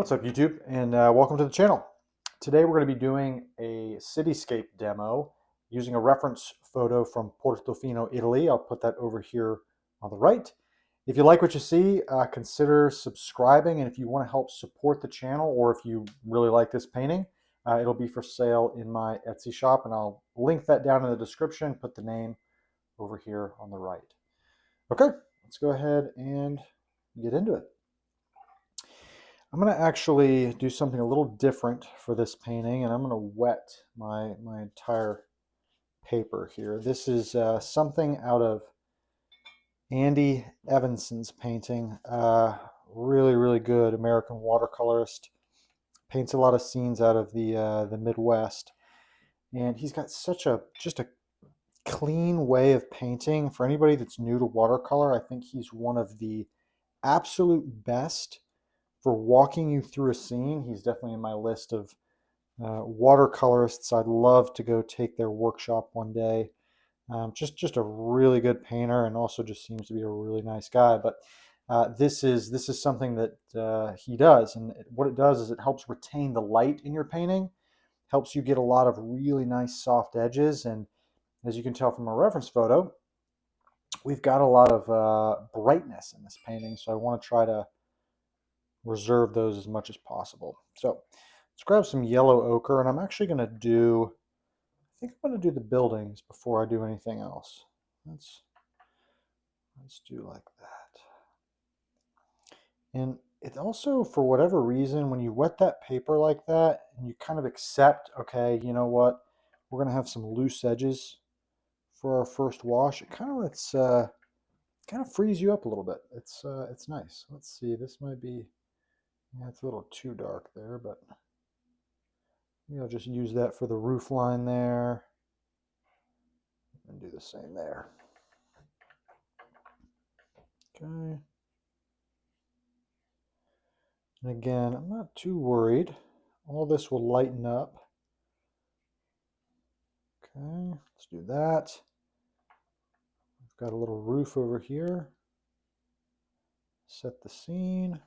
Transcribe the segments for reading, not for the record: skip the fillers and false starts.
What's up, YouTube, and welcome to the channel. Today we're going to be doing a cityscape demo using a reference photo from Portofino, Italy. I'll put that over here on the right. If you like what you see, consider subscribing, and if you want to help support the channel, or if you really like this painting, it'll be for sale in my Etsy shop, and I'll link that down in the description, put the name over here on the right. Okay, let's go ahead and get into it. I'm going to actually do something a little different for this painting, and I'm going to wet my entire paper here. This is something out of Andy Evanson's painting. Really good American watercolorist. Paints a lot of scenes out of the Midwest, and he's got such just a clean way of painting. For anybody that's new to watercolor, I think he's one of the absolute best for walking you through a scene. He's definitely in my list of watercolorists I'd love to go take their workshop one day. Just a really good painter, and also just seems to be a really nice guy. But this is something that he does, and what it does is it helps retain the light in your painting, helps you get a lot of really nice soft edges. And as you can tell from our reference photo, we've got a lot of brightness in this painting, so I want to try to reserve those as much as possible. So let's grab some yellow ochre, and I'm actually going to do, I think I'm going to do the buildings before I do anything else. Let's do like that. And it also, for whatever reason, when you wet that paper like that and you kind of accept, okay, you know what, we're going to have some loose edges for our first wash, it kind of lets kind of frees you up a little bit. It's nice. Let's see, this might be, yeah, it's a little too dark there, but maybe I'll just use that for the roof line there and do the same there. Okay. And again, I'm not too worried. All this will lighten up. Okay, let's do that. I've got a little roof over here. Set the scene.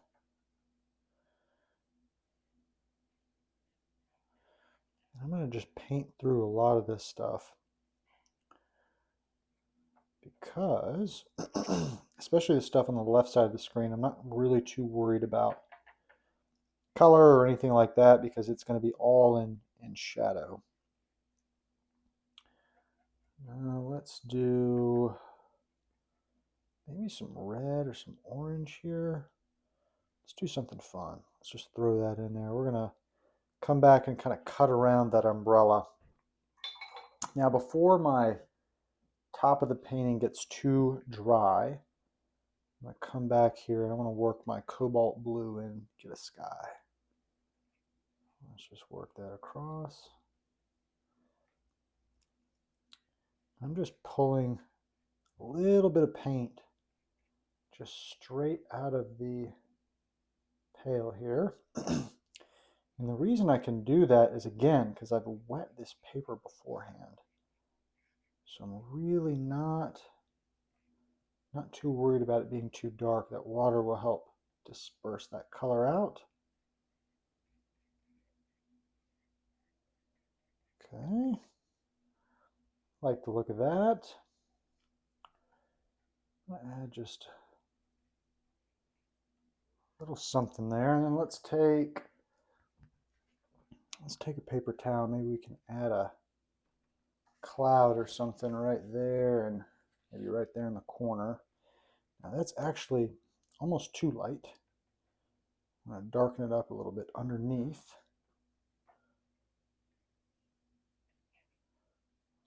I'm going to just paint through a lot of this stuff because, especially the stuff on the left side of the screen, I'm not really too worried about color or anything like that because it's going to be all in shadow. Let's do maybe some red or some orange here. Let's do something fun. Let's just throw that in there. We're going to come back and kind of cut around that umbrella. Now, before my top of the painting gets too dry, I'm going to come back here and I want to work my Cobalt Blue and get a sky. Let's just work that across. I'm just pulling a little bit of paint just straight out of the pail here. And the reason I can do that is, again, because I've wet this paper beforehand. So I'm really not too worried about it being too dark. That water will help disperse that color out. Okay. Like the look of that. I'll add just a little something there, and then let's take a paper towel. Maybe we can add a cloud or something right there, and maybe right there in the corner. Now that's actually almost too light. I'm going to darken it up a little bit underneath.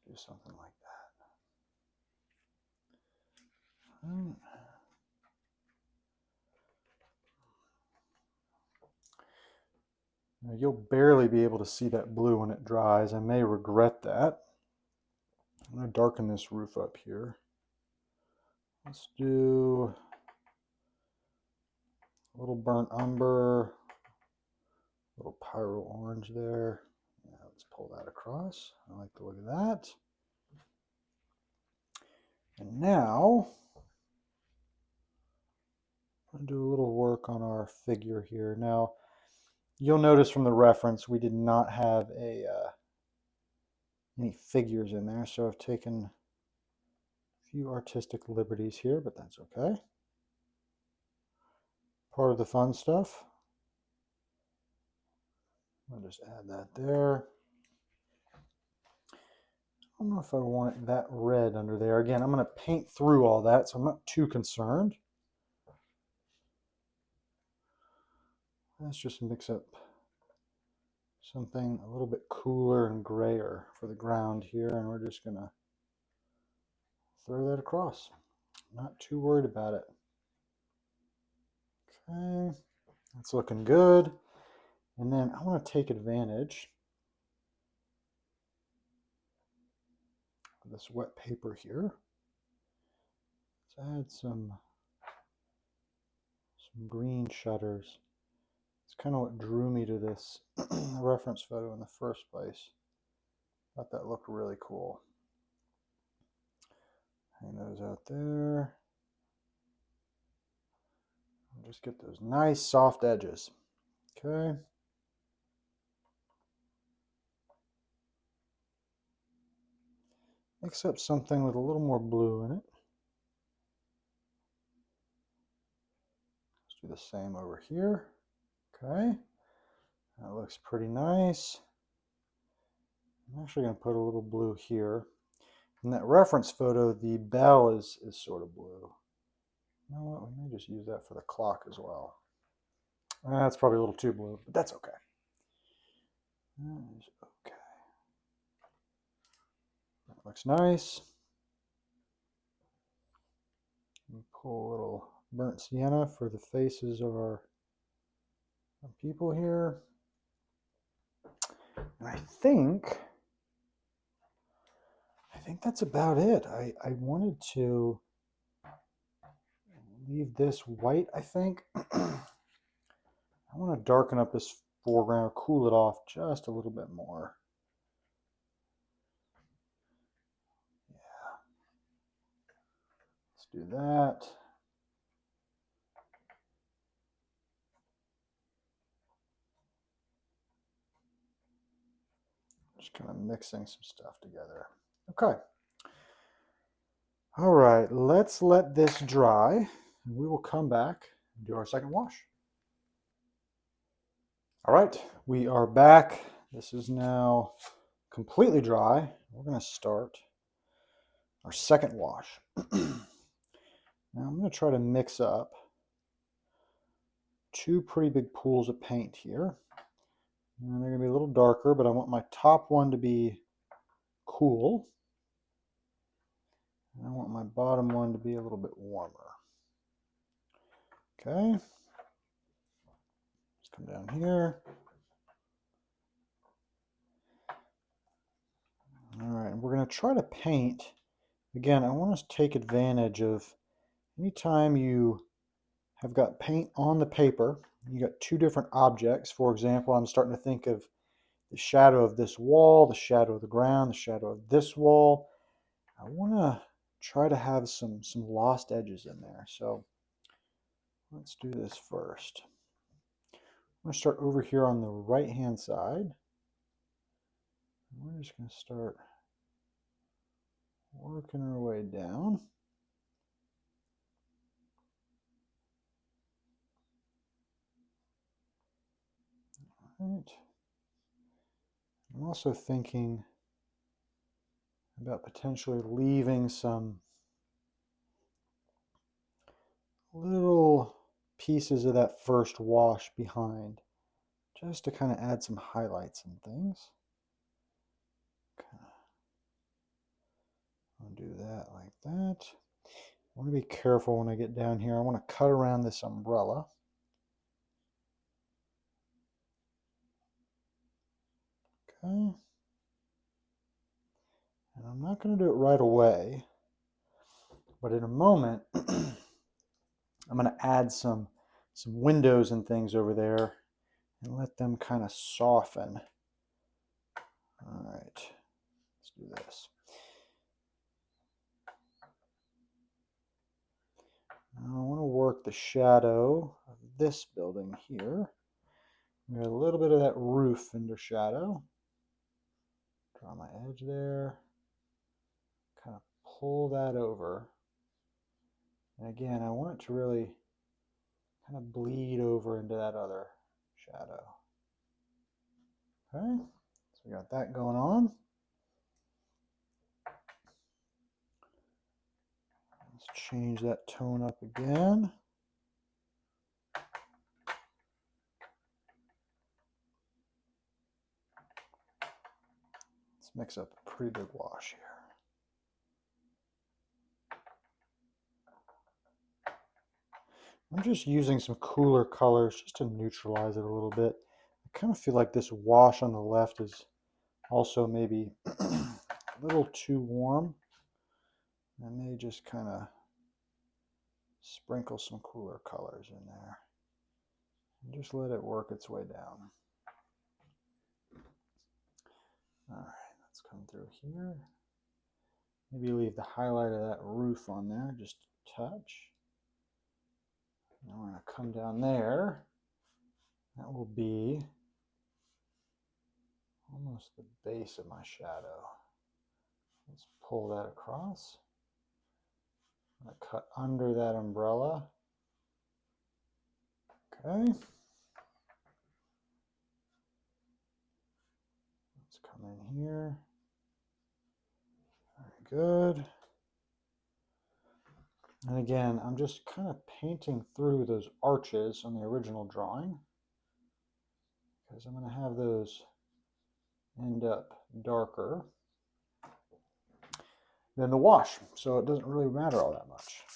Do something like that. Now you'll barely be able to see that blue when it dries. I may regret that. I'm going to darken this roof up here. Let's do a little burnt umber, a little Pyrol Orange there. Yeah, let's pull that across. I like the look of that. And now I'm going to do a little work on our figure here. Now, You'll notice from the reference we did not have any figures in there, so I've taken a few artistic liberties here, but that's okay. Part of the fun stuff. I'll just add that there. I don't know if I want it that red under there. Again, I'm going to paint through all that, so I'm not too concerned. Let's just mix up something a little bit cooler and grayer for the ground here, and we're just going to throw that across. Not too worried about it. Okay, that's looking good. And then I want to take advantage of this wet paper here. Let's add some green shutters. It's kind of what drew me to this reference photo in the first place. Thought that looked really cool. Hang those out there. And just get those nice soft edges. Okay. Mix up something with a little more blue in it. Let's do the same over here. Okay. That looks pretty nice. I'm actually going to put a little blue here. In that reference photo, the bell is sort of blue. You know what? We may just use that for the clock as well. That's probably a little too blue, but that's okay. That is okay. That looks nice. Pull a little burnt sienna for the faces of our people here. And I think that's about it. I wanted to leave this white, I think. I want to darken up this foreground, cool it off just a little bit more. Yeah. Let's do that. Just kind of mixing some stuff together. Okay. All right, let's let this dry, and we will come back and do our second wash. All right, we are back. This is now completely dry. We're going to start our second wash. Now I'm going to try to mix up two pretty big pools of paint here. And they're going to be a little darker, but I want my top one to be cool. And I want my bottom one to be a little bit warmer. Okay. Let's come down here. All right, and we're going to try to paint. Again, I want to take advantage of anytime you have got paint on the paper, you got two different objects. For example, I'm starting to think of the shadow of this wall, the shadow of the ground, the shadow of this wall. I want to try to have some lost edges in there. So let's do this first. I'm going to start over here on the right-hand side. We're just going to start working our way down. All right. I'm also thinking about potentially leaving some little pieces of that first wash behind, just to kind of add some highlights and things. I'll do that like that. I want to be careful when I get down here. I want to cut around this umbrella. Okay. And I'm not going to do it right away, but in a moment, I'm going to add some windows and things over there and let them kind of soften. All right, let's do this. Now I want to work the shadow of this building here. Get a little bit of that roof into shadow. Draw my edge there. Kind of pull that over. And again, I want it to really kind of bleed over into that other shadow. Okay, so we got that going on. Let's change that tone up again. Let's mix up a pretty big wash here. I'm just using some cooler colors just to neutralize it a little bit. I kind of feel like this wash on the left is also maybe a little too warm. I may just kind of sprinkle some cooler colors in there and just let it work its way down. All right, let's come through here. Maybe leave the highlight of that roof on there just a touch. Now we're going to come down there. That will be almost the base of my shadow. Let's pull that across. I'm going to cut under that umbrella. Okay. Let's come in here. Very good. And again, I'm just kind of painting through those arches on the original drawing, because I'm going to have those end up darker than the wash, so it doesn't really matter all that much.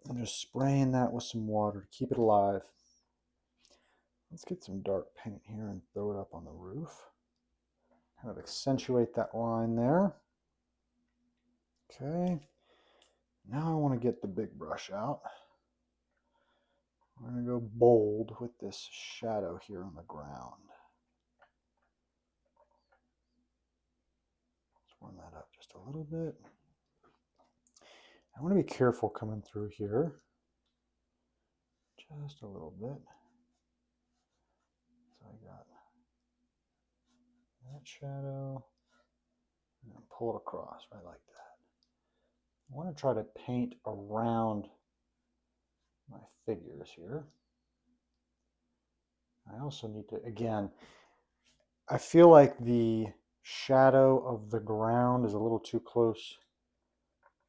I'm just spraying that with some water to keep it alive. Let's get some dark paint here and throw it up on the roof. Kind of accentuate that line there. Okay. Now I want to get the big brush out. We're going to go bold with this shadow here on the ground. Let's warm that up just a little bit. I want to be careful coming through here. Just a little bit. So I got that shadow and then pull it across right like that. I want to try to paint around my figures here. I also need to, again, I feel like the shadow of the ground is a little too close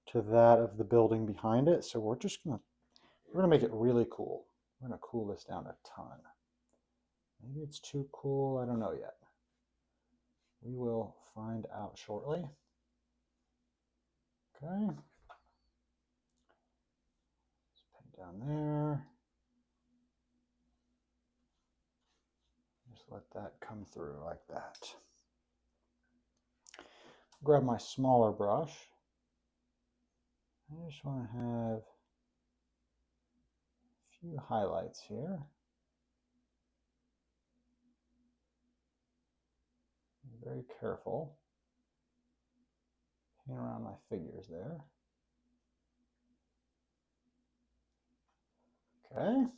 to that of the building behind it, so we're gonna make it really cool. We're gonna cool this down a ton. Maybe it's too cool, I don't know yet. We will find out shortly. Okay. Down there. Just let that come through like that. Grab my smaller brush. I just want to have a few highlights here. Be very careful. Paint around my figures there. Okay. Let's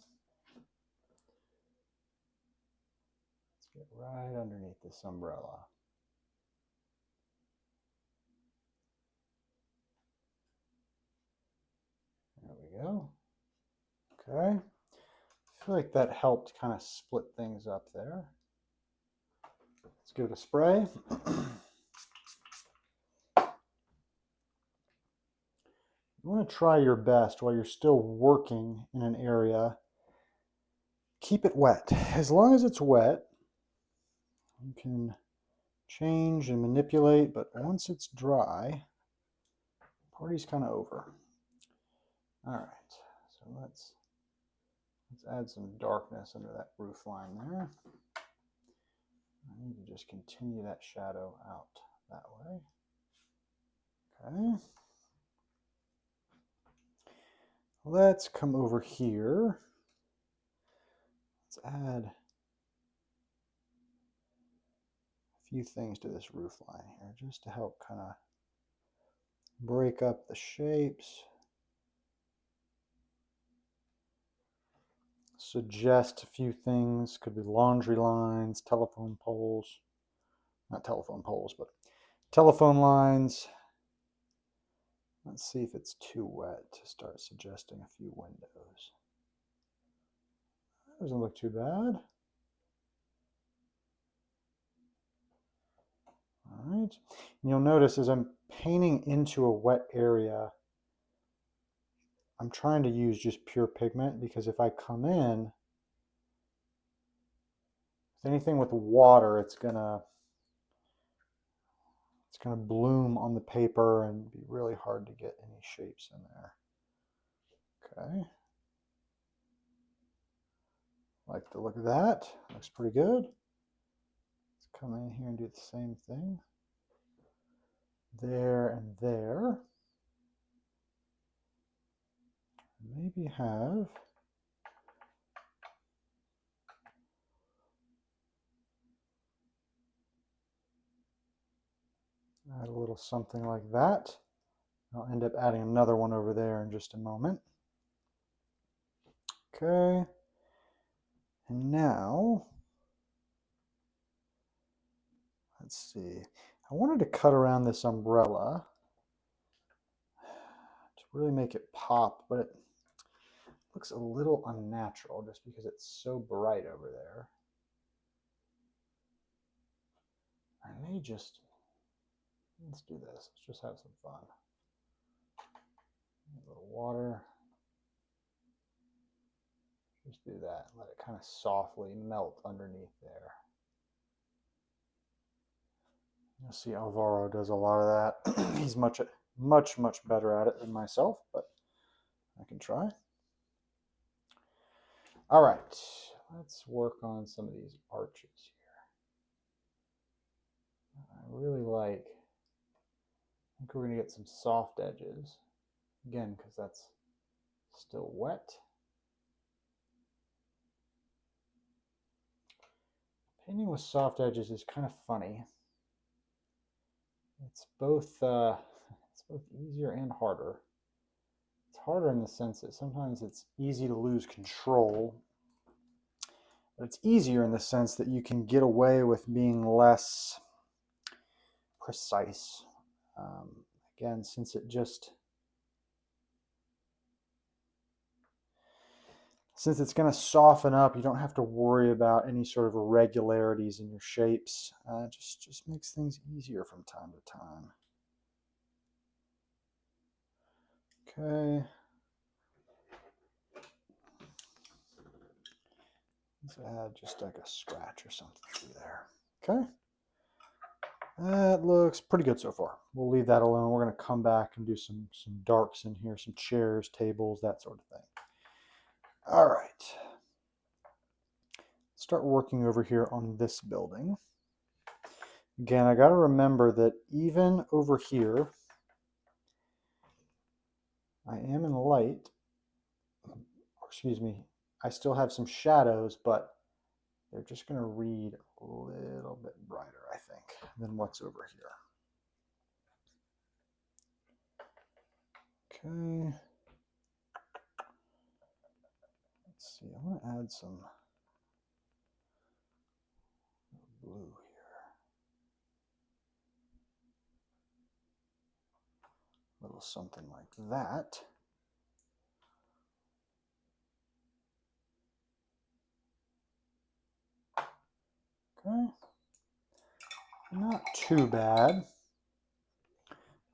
get right underneath this umbrella. There we go. Okay. I feel like that helped kind of split things up there. Let's give it a spray. You want to try your best while you're still working in an area. Keep it wet. As long as it's wet, you can change and manipulate, but once it's dry, the party's kind of over. All right, so let's add some darkness under that roof line there. I need to just continue that shadow out that way. Okay. Let's come over here. Let's add a few things to this roof line here just to help kind of break up the shapes. suggest a few things. Could be laundry lines, telephone poles. Not telephone poles, but telephone lines. Let's see if it's too wet to start suggesting a few windows. Doesn't look too bad. All right. And you'll notice as I'm painting into a wet area, I'm trying to use just pure pigment, because if I come in with anything with water, it's gonna bloom on the paper and be really hard to get any shapes in there. Okay. Like the look of that. Looks pretty good. Let's come in here and do the same thing. There and there. Maybe have add a little something like that. I'll end up adding another one over there in just a moment. Okay. And now, let's see. I wanted to cut around this umbrella to really make it pop, but it looks a little unnatural just because it's so bright over there. I may just, let's do this. Let's just have some fun. A little water. Just do that. Let it kind of softly melt underneath there. You'll see Alvaro does a lot of that. He's much better at it than myself, but I can try. All right, let's work on some of these arches here. I really like, I think we're gonna get some soft edges. Again, because that's still wet. Painting with soft edges is kind of funny. It's both easier and harder. It's harder in the sense that sometimes it's easy to lose control, but it's easier in the sense that you can get away with being less precise. Again, since it's going to soften up, you don't have to worry about any sort of irregularities in your shapes. Just makes things easier from time to time. Okay. Let's add just like a scratch or something through there. Okay. That looks pretty good so far. We'll leave that alone. We're going to come back and do some darks in here, some chairs, tables, that sort of thing. All right. Start working over here on this building. Again, I got to remember that even over here, I am in light. Excuse me. I still have some shadows, but they're just going to read a little bit brighter, I think, than what's over here. Okay. Let's see. I want to add some blue here. A little something like that. Okay. Not too bad.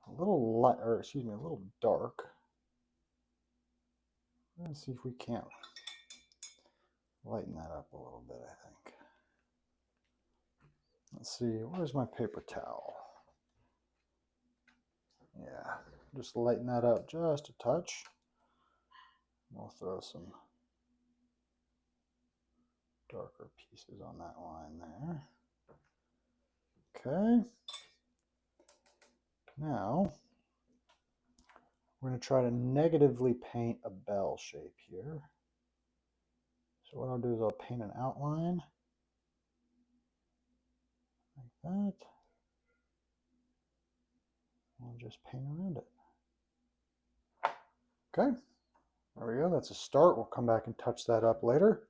A little light, or excuse me, a little dark. Let's see if we can't lighten that up a little bit, I think. Let's see, where's my paper towel? Yeah, just lighten that up just a touch. We'll throw some darker pieces on that line there. Okay. Now, we're going to try to negatively paint a bell shape here. So what I'll do is I'll paint an outline like that. I'll just paint around it. Okay, There we go, that's a start. We'll come back and touch that up later.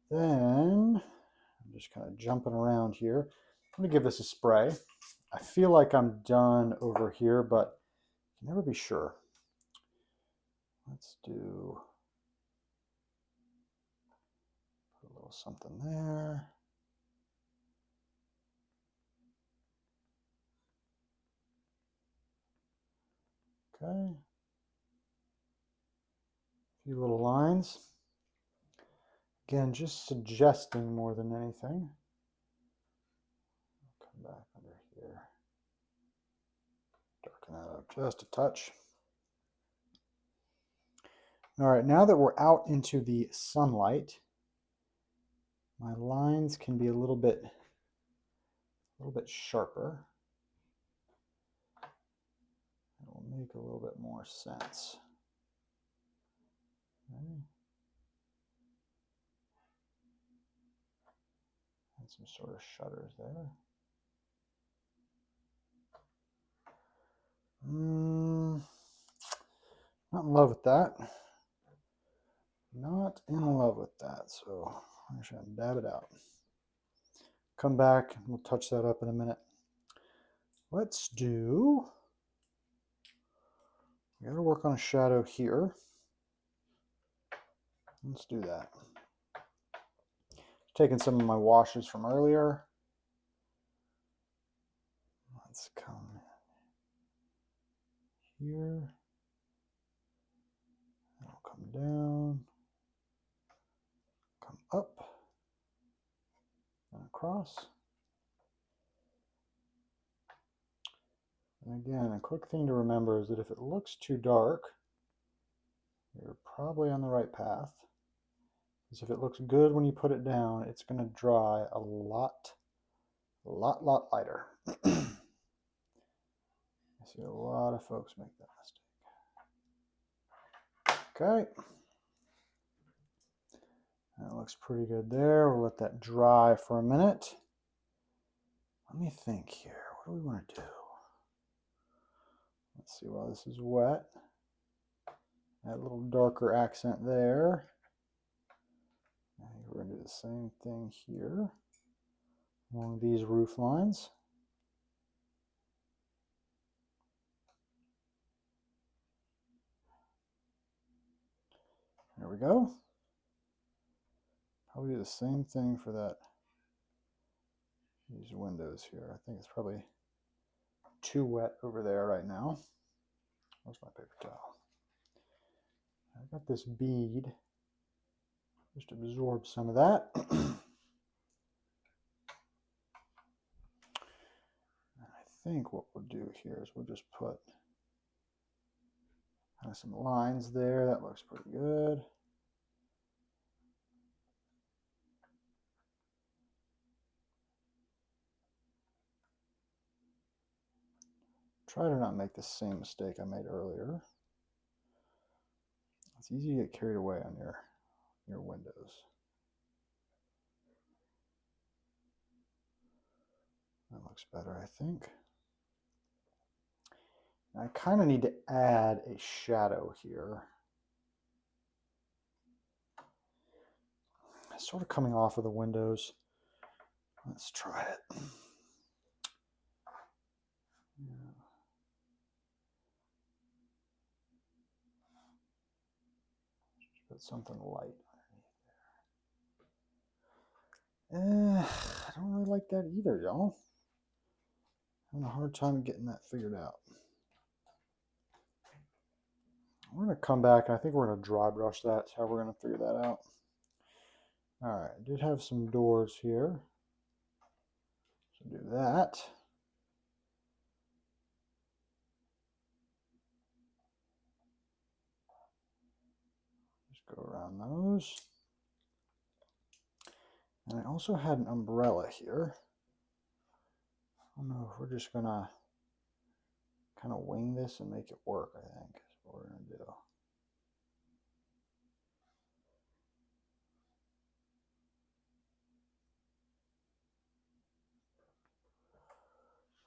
Then, I'm just kind of jumping around here. I'm gonna give this a spray. I feel like I'm done over here, but you can never be sure. Let's do put a little something there. Okay. A few little lines. Again, just suggesting more than anything. Come back under here. Darken that up just a touch. All right, now that we're out into the sunlight, my lines can be a little bit sharper. It will make a little bit more sense. Okay. And some sort of shutters there. Not in love with that. Not in love with that. So I'm just gonna dab it out. Come back and we'll touch that up in a minute. Let's do, we gotta work on a shadow here. Let's do that. Taking some of my washes from earlier. Let's come here. It'll come down, come up, and across. And again, a quick thing to remember is that if it looks too dark, you're probably on the right path. Because if it looks good when you put it down, it's going to dry a lot lighter. I see a lot of folks make that mistake. Okay. That looks pretty good there. We'll let that dry for a minute. Let me think here. What do we want to do? Let's see, while this is wet, add a little darker accent there. I think we're going to do the same thing here along these roof lines. There we go. Probably do the same thing for that. These windows here. I think it's probably too wet over there right now. Where's my paper towel? I've got this bead. Just absorb some of that. I think what we'll do here is we'll just put kind of some lines there. That looks pretty good. Try to not make the same mistake I made earlier. It's easy to get carried away on your windows. That looks better, I think. I kind of need to add a shadow here. It's sort of coming off of the windows. Let's try it. Yeah. Just put something light underneath there. I don't really like that either, y'all. Having a hard time getting that figured out. We're going to come back, and I think we're going to dry brush that. That's how we're going to figure that out. All right, I did have some doors here. So do that. Just go around those. And I also had an umbrella here. I don't know if we're just going to kind of wing this and make it work, I think is what we're going to do.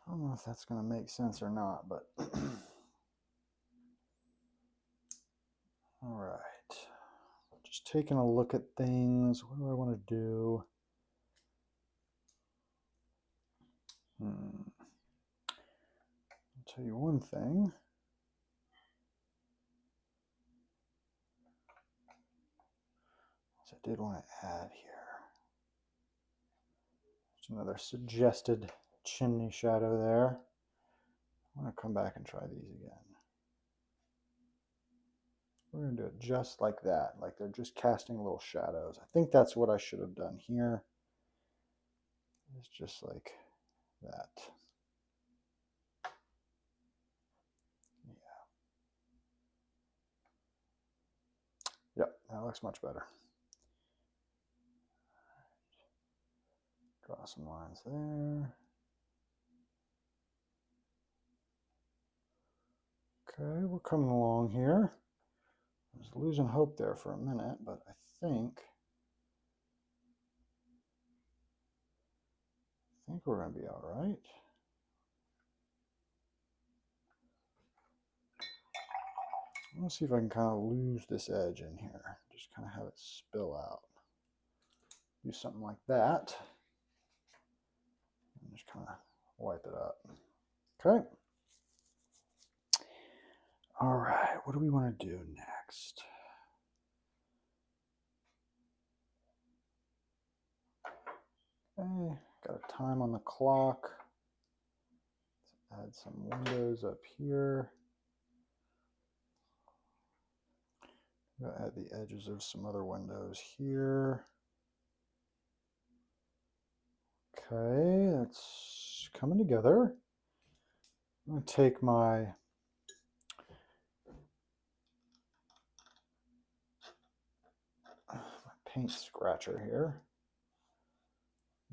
I don't know if that's going to make sense or not, but All right. Just taking a look at things. What do I want to do? I'll tell you one thing. I did want to add here. There's another suggested chimney shadow there. I want to come back and try these again. We're going to do it just like that, like they're just casting little shadows. I think that's what I should have done here. It's just like that. Yeah. Yep, that looks much better. Draw some lines there. Okay, we're coming along here. I was losing hope there for a minute, but I think we're going to be all right. Let's see if I can kind of lose this edge in here. Just kind of have it spill out. Do something like that. And just kind of wipe it up. Okay. All right, what do we want to do next? Okay, got a time on the clock. Let's add some windows up here. I'll add the edges of some other windows here. Okay, that's coming together. I'm going to take my paint scratcher here.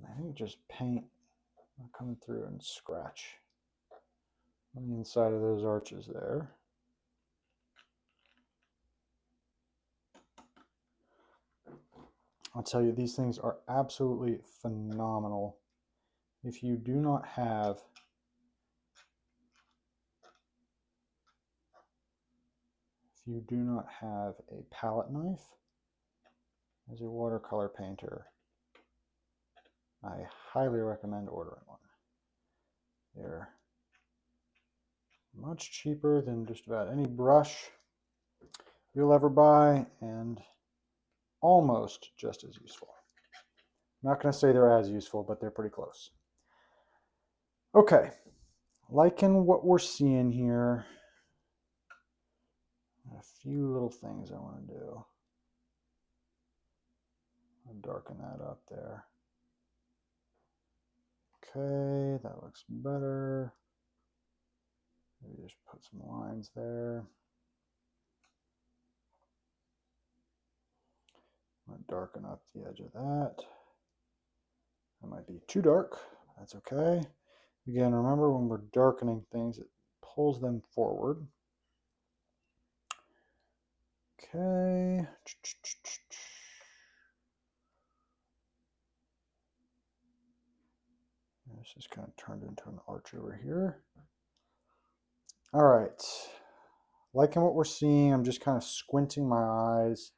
I think just paint coming through and scratch on the inside of those arches there. I'll tell you, these things are absolutely phenomenal. If you do not have a palette knife as a watercolor painter, I highly recommend ordering one. They're much cheaper than just about any brush you'll ever buy, and almost just as useful. I'm not going to say they're as useful, but they're pretty close. Okay, liking what we're seeing here. A few little things I want to do. I'll darken that up there. Okay, that looks better. Maybe just put some lines there. I'm going to darken up the edge of that. That might be too dark. That's okay. Again, remember when we're darkening things, it pulls them forward. Okay. This is kind of turned into an arch over here. All right. Liking what we're seeing. I'm just kind of squinting my eyes.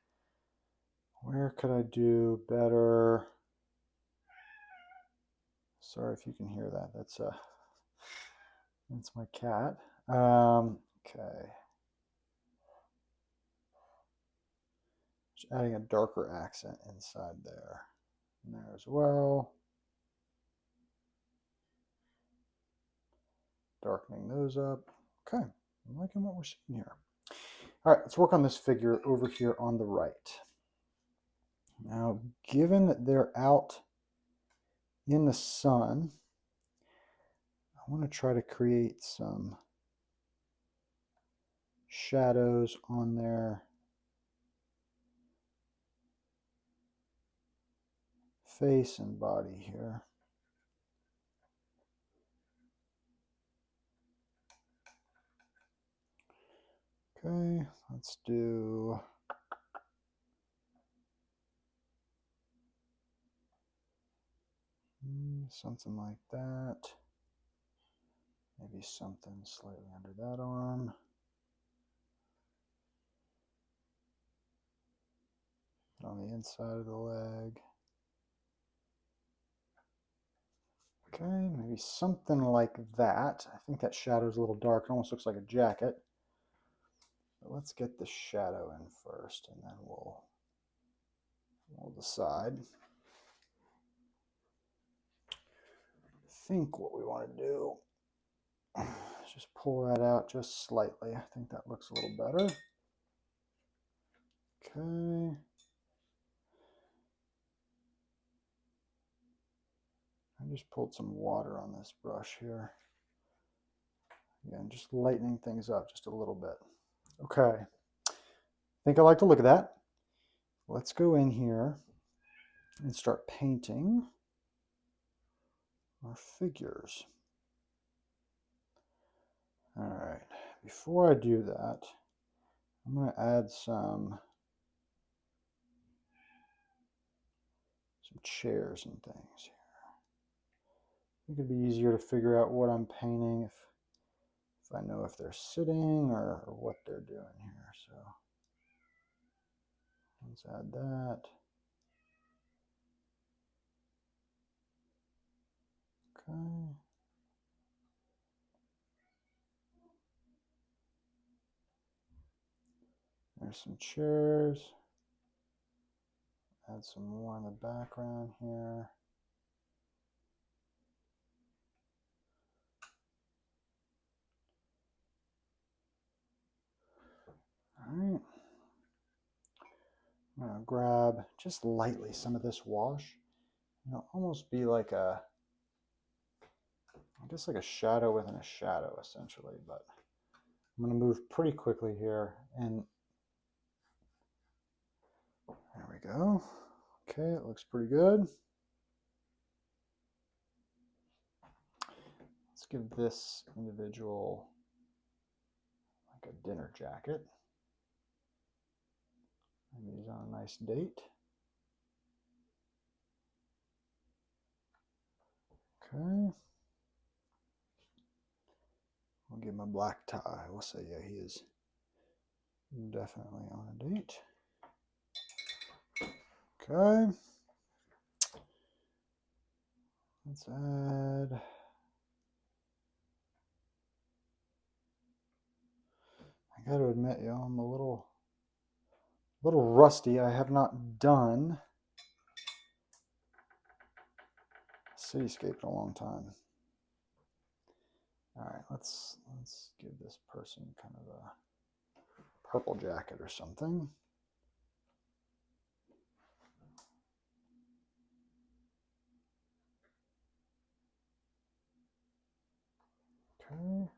Where could I do better? Sorry if you can hear that. That's my cat. Okay. Just adding a darker accent inside there. And there as well. Darkening those up. Okay. I'm liking what we're seeing here. All right, let's work on this figure over here on the right. Now, given that they're out in the sun, I want to try to create some shadows on their face and body here. Okay, let's do something like that. Maybe something slightly under that arm. On the inside of the leg. Okay, maybe something like that. I think that shadow's a little dark. It almost looks like a jacket. But let's get the shadow in first, and then we'll decide. I think what we want to do is just pull that out just slightly. I think that looks a little better. Okay. I just pulled some water on this brush here. Again, just lightening things up just a little bit. Okay. I think I like the look of that. Let's go in here and start painting our figures. All right. Before I do that, I'm going to add some chairs and things here. I think it'd be easier to figure out what I'm painting if I know if they're sitting or what they're doing here. So let's add that. Okay. There's some chairs. Add some more in the background here. All right. I'm going to grab just lightly some of this wash. It'll almost be like I guess like a shadow within a shadow, essentially. But I'm going to move pretty quickly here. And there we go. Okay, it looks pretty good. Let's give this individual like a dinner jacket. Maybe he's on a nice date. Okay. We'll give him a black tie. We'll say, yeah, he is definitely on a date. Okay. Let's add. I got to admit, y'all, I'm a little rusty. I have not done Cityscape in a long time. All right, let's give this person kind of a purple jacket or something. Okay.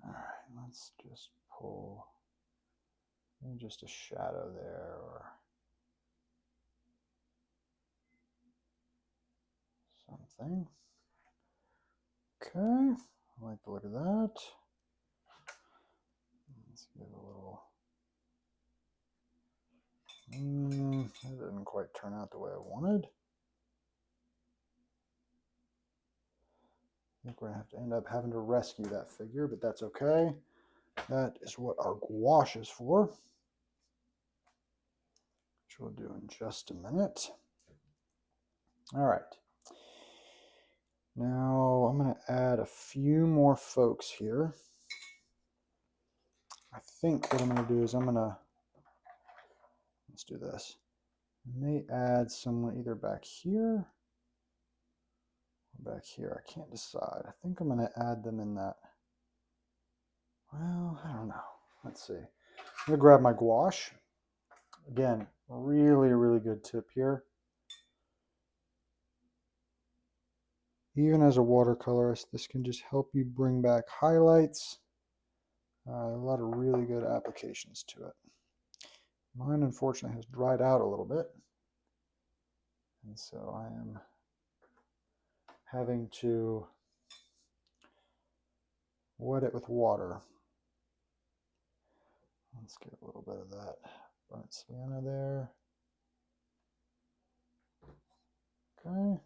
All right, let's just pull maybe just a shadow there or something. Okay, I like the look of that. Let's give a little. That didn't quite turn out the way I wanted. I think we're gonna have to end up having to rescue that figure, but that's okay. That is what our gouache is for, which we'll do in just a minute. All right. Now I'm going to add a few more folks here. I think what I'm going to do is let's do this. I may add someone either back here or back here. I can't decide. I think I'm going to add them in that. Well, I don't know. Let's see. I'm going to grab my gouache. Again, really, really good tip here. Even as a watercolorist, this can just help you bring back highlights. A lot of really good applications to it. Mine, unfortunately, has dried out a little bit. And so I am having to wet it with water. Let's get a little bit of that burnt sienna there. Okay.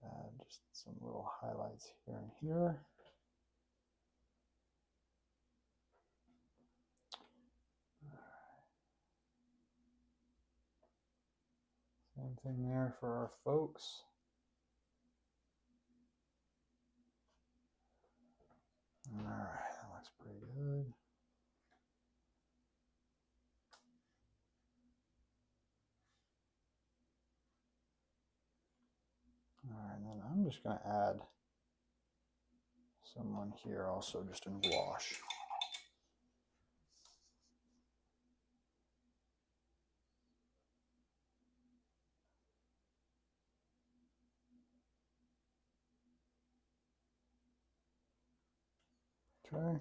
Let's add Just some little highlights here and here. Same thing there for our folks. All right, that looks pretty good. All right, and then I'm just going to add someone here also just in gouache. Okay.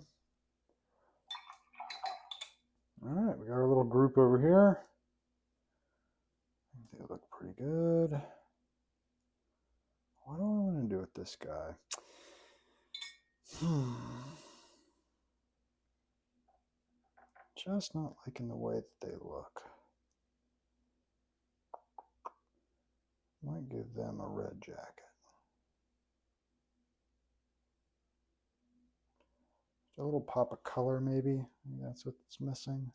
All right, we got our little group over here. I think they look pretty good. What do I want to do with this guy? Just not liking the way that they look. Might give them a red jacket. A little pop of color, maybe. Maybe that's what's missing.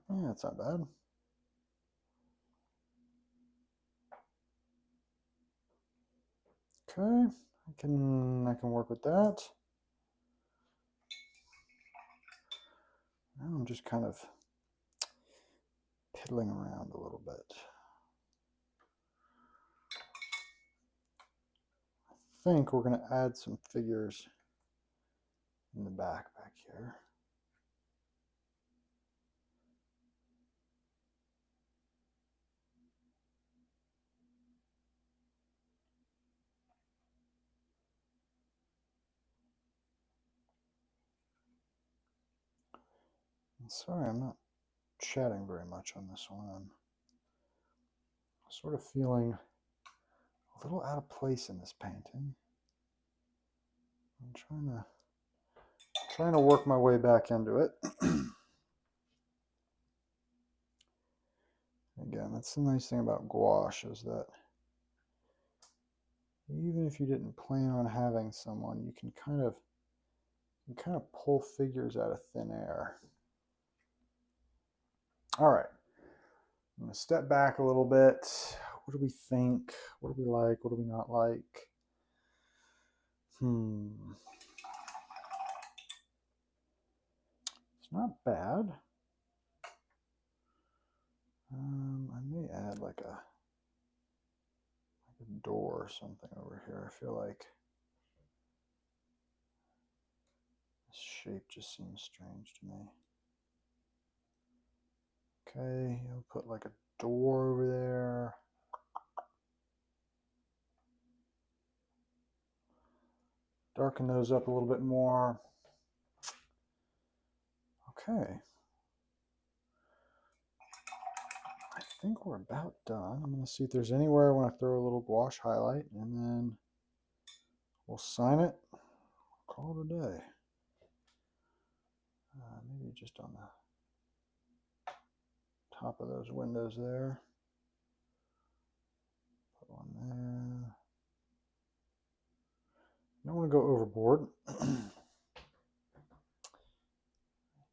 Yeah, that's not bad. Okay, I can work with that. Now I'm just kind of piddling around a little bit. I think we're going to add some figures in the back here. Sorry, I'm not chatting very much on this one. I'm sort of feeling a little out of place in this painting. I'm trying to work my way back into it. Again, that's the nice thing about gouache, is that even if you didn't plan on having someone, you can kind of pull figures out of thin air. All right, I'm going to step back a little bit. What do we think? What do we like? What do we not like? It's not bad. I may add like a door or something over here. I feel like this shape just seems strange to me. Okay, you'll put like a door over there. Darken those up a little bit more. Okay. I think we're about done. I'm going to see if there's anywhere I want to throw a little gouache highlight, and then we'll sign it. Call it a day. Maybe just on the top of those windows there. Put one there. You don't want to go overboard.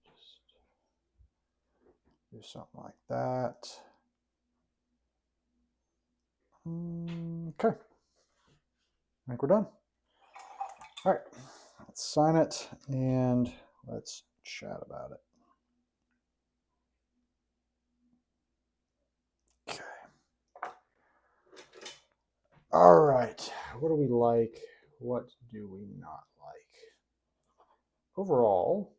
Just do something like that. Okay. I think we're done. All right. Let's sign it and let's chat about it. Okay. All right. What do we like? What do we not like? Overall,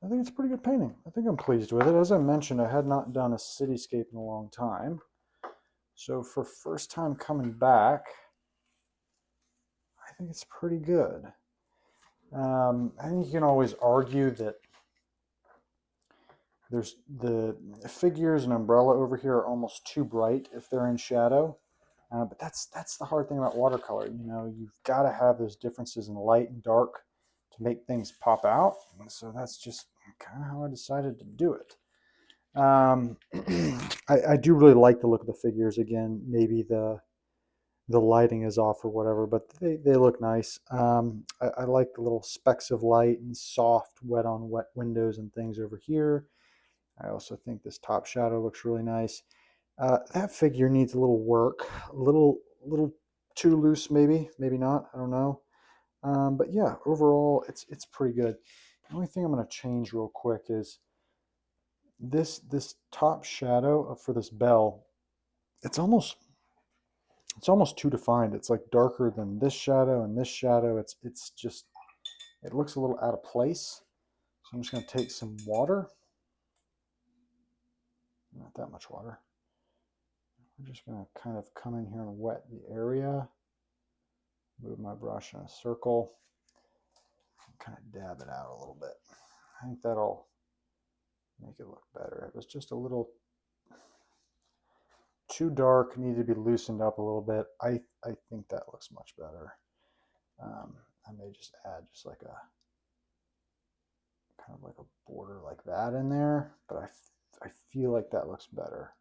I think it's a pretty good painting. I think I'm pleased with it. As I mentioned, I had not done a cityscape in a long time. So for first time coming back, I think it's pretty good. I think you can always argue that there's the figures and umbrella over here are almost too bright if they're in shadow. But that's the hard thing about watercolor. You know, you've got to have those differences in light and dark to make things pop out. And so that's just kind of how I decided to do it. Um, I do really like the look of the figures. Again, maybe the lighting is off or whatever, but they look nice. I like the little specks of light and soft wet on wet windows and things over here. I also think this top shadow looks really nice. That figure needs a little work, a little too loose, maybe not. I don't know. But yeah, overall, it's pretty good. The only thing I'm going to change real quick is this top shadow for this bell. It's almost too defined. It's like darker than this shadow and this shadow. It's just, it looks a little out of place. So I'm just going to take some water. Not that much water. I'm just going to kind of come in here and wet the area. Move my brush in a circle. Kind of dab it out a little bit. I think that'll make it look better. It was just a little too dark, needed to be loosened up a little bit. I think that looks much better. I may just add just like a kind of like a border like that in there, but I feel like that looks better.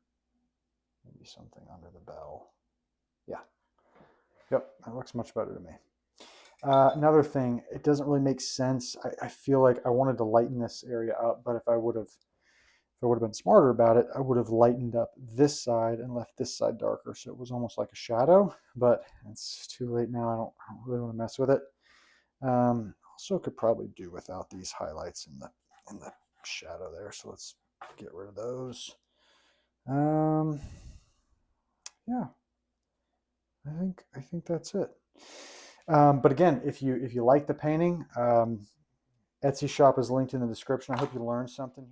Maybe something under the bell. Yeah. Yep, that looks much better to me. Another thing, it doesn't really make sense. I feel like I wanted to lighten this area up, but if I would have been smarter about it, I would have lightened up this side and left this side darker, so it was almost like a shadow. But it's too late now. I don't really want to mess with it. Also, could probably do without these highlights in the shadow there. So let's get rid of those. Yeah, I think that's it. But again, if you like the painting, Etsy shop is linked in the description. I hope you learned something.